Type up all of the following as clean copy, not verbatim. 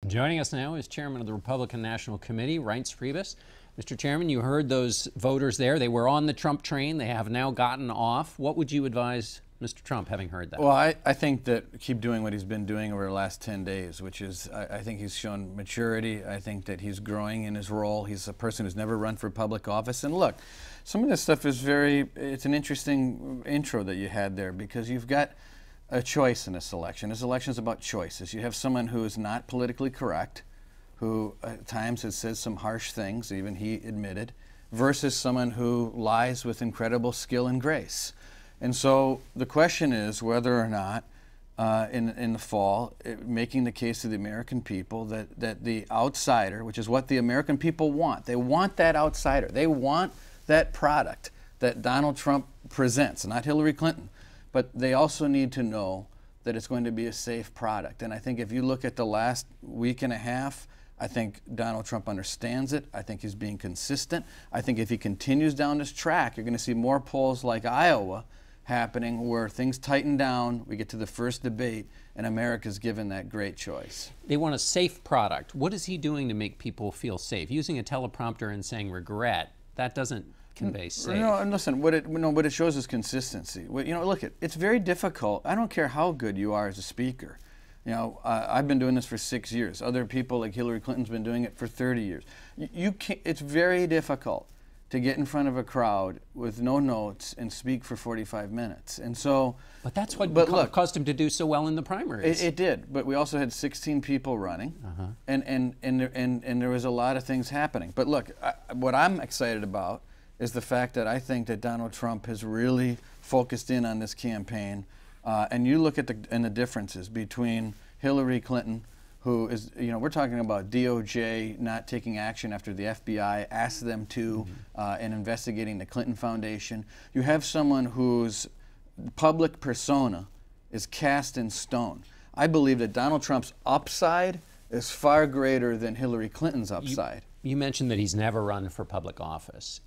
Joining us now is Chairman of the Republican National Committee, Reince Priebus. Mr. Chairman, you heard those voters there. They were on the Trump train. They have now gotten off. What would you advise Mr. Trump, having heard that? Well, I think that keep doing what he's been doing over the last 10 days, which is I think he's shown maturity. I think that he's growing in his role. He's a person who's never run for public office. And look, some of this stuff is it's an interesting intro that you had there, because you've got a choice in this election. This election is about choices. You have someone who is not politically correct, who at times has said some harsh things, even he admitted, versus someone who lies with incredible skill and grace. And so the question is whether or not in the fall, making the case to the American people that the outsider, which is what the American people want, they want that outsider. They want that product that Donald Trump presents, not Hillary Clinton. But they also need to know that it's going to be a safe product. And I think if you look at the last week and a half, I think Donald Trump understands it. I think he's being consistent. I think if he continues down this track, you're going to see more polls like Iowa happening where things tighten down, we get to the first debate, and America's given that great choice. They want a safe product. What is he doing to make people feel safe? Using a teleprompter and saying regret, that doesn't convey safe. No, and listen, what it shows is consistency. Look, it's very difficult. I don't care how good you are as a speaker. I've been doing this for 6 years. Other people like Hillary Clinton's been doing it for 30 years. It's very difficult to get in front of a crowd with no notes and speak for 45 minutes. And so, but that's what caused him to do so well in the primaries. It did, but we also had 16 people running, and there was a lot of things happening. But look, what I'm excited about is the fact that I think that Donald Trump has really focused in on this campaign. And you look at the differences between Hillary Clinton, who is, we're talking about DOJ not taking action after the FBI asked them to, and investigating the Clinton Foundation. You have someone whose public persona is cast in stone. I believe that Donald Trump's upside is far greater than Hillary Clinton's upside. You mentioned that he's never run for public office.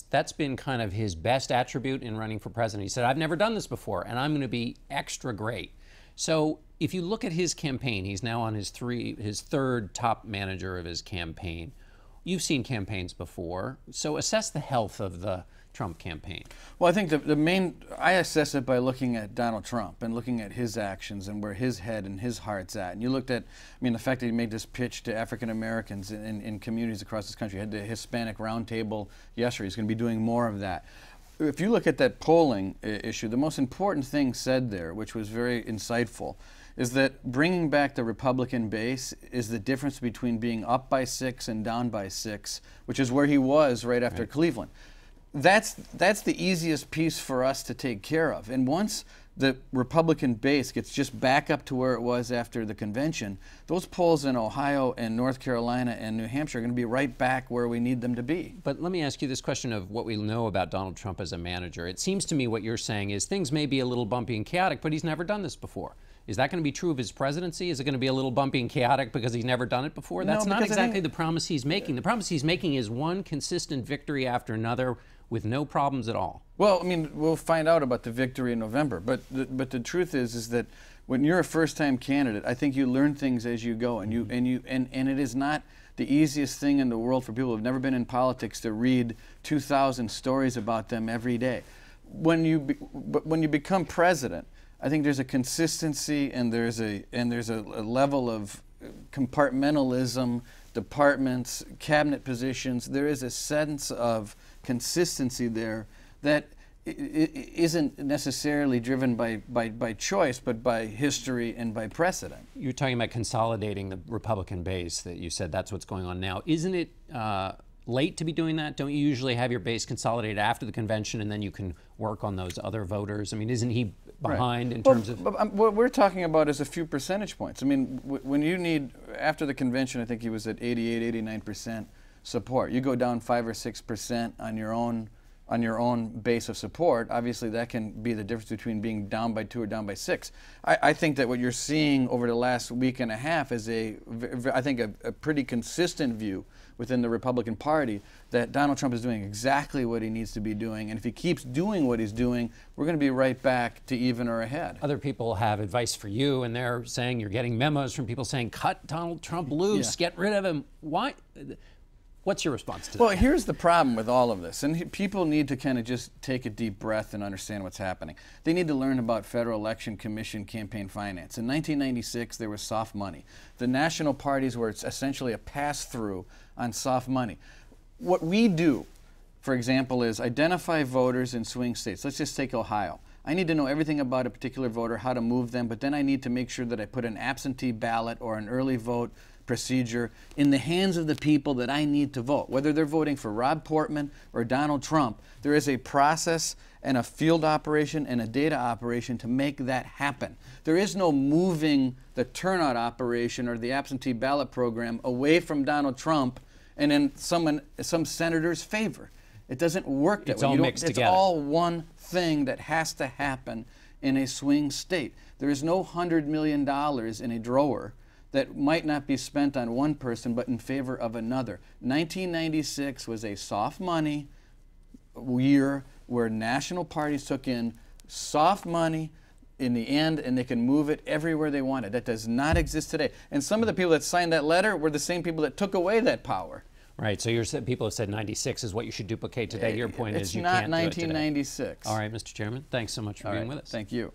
That's been kind of his best attribute in running for president. He said, I've never done this before, and I'm going to be extra great. So if you look at his campaign, he's now on his third top manager of his campaign. You've seen campaigns before, so assess the health of the Trump campaign. Well, I think I assess it by looking at Donald Trump and looking at his actions and where his head and his heart's at. And you looked at, the fact that he made this pitch to African Americans in communities across this country. He had the Hispanic Roundtable yesterday. He's going to be doing more of that. If you look at that polling issue, the most important thing said there, which was very insightful, is that bringing back the Republican base is the difference between being up by 6 and down by 6, which is where he was right after Cleveland. That's the easiest piece for us to take care of. And once the Republican base gets just back up to where it was after the convention, those polls in Ohio and North Carolina and New Hampshire are going to be right back where we need them to be. But let me ask you this question of what we know about Donald Trump as a manager. It seems to me what you're saying is things may be a little bumpy and chaotic, but he's never done this before. Is that going to be true of his presidency? Is it going to be a little bumpy and chaotic because he's never done it before? That's not exactly the promise he's making. The promise he's making is one consistent victory after another with no problems at all. Well, we'll find out about the victory in November. But the truth is that when you're a first-time candidate, I think you learn things as you go, and it is not the easiest thing in the world for people who've never been in politics to read 2,000 stories about them every day. When you become president, I think there's a consistency and there's a level of compartmentalism, departments, cabinet positions. There is a sense of consistency there that isn't necessarily driven by choice, but by history and by precedent. You're talking about consolidating the Republican base, that you said that's what's going on now. Isn't it late to be doing that? Don't you usually have your base consolidated after the convention and then you can work on those other voters? Isn't he behind in terms of... But what we're talking about is a few percentage points. When you need, after the convention, I think he was at 88, 89% support. You go down 5 or 6% on your own on your own base of support, obviously that can be the difference between being down by 2 or down by 6. I think that what you're seeing over the last week and a half is a pretty consistent view within the Republican Party that Donald Trump is doing exactly what he needs to be doing. And if he keeps doing what he's doing, we're going to be right back to even or ahead. Other people have advice for you, and they're saying you're getting memos from people saying, cut Donald Trump loose, get rid of him. Why? What's your response to that? Well, here's the problem with all of this, and people need to kind of just take a deep breath and understand what's happening. They need to learn about Federal Election Commission campaign finance. In 1996, there was soft money. The national parties were essentially a pass-through on soft money. What we do, for example, is identify voters in swing states. Let's just take Ohio. I need to know everything about a particular voter, how to move them, but then I need to make sure that I put an absentee ballot or an early vote procedure in the hands of the people that I need to vote. Whether they're voting for Rob Portman or Donald Trump, there is a process and a field operation and a data operation to make that happen. There is no moving the turnout operation or the absentee ballot program away from Donald Trump and in some senator's favor. It doesn't work that way. It's all mixed together. It's all one thing that has to happen in a swing state. There is no $100 million in a drawer that might not be spent on one person but in favor of another. 1996 was a soft money year where national parties took in soft money in the end, and they can move it everywhere they wanted. That does not exist today. And some of the people that signed that letter were the same people that took away that power. Right, so people have said 96 is what you should duplicate today. Your point is you can't do it today. It's not 1996. All right, Mr. Chairman, thanks so much for being with us. Thank you.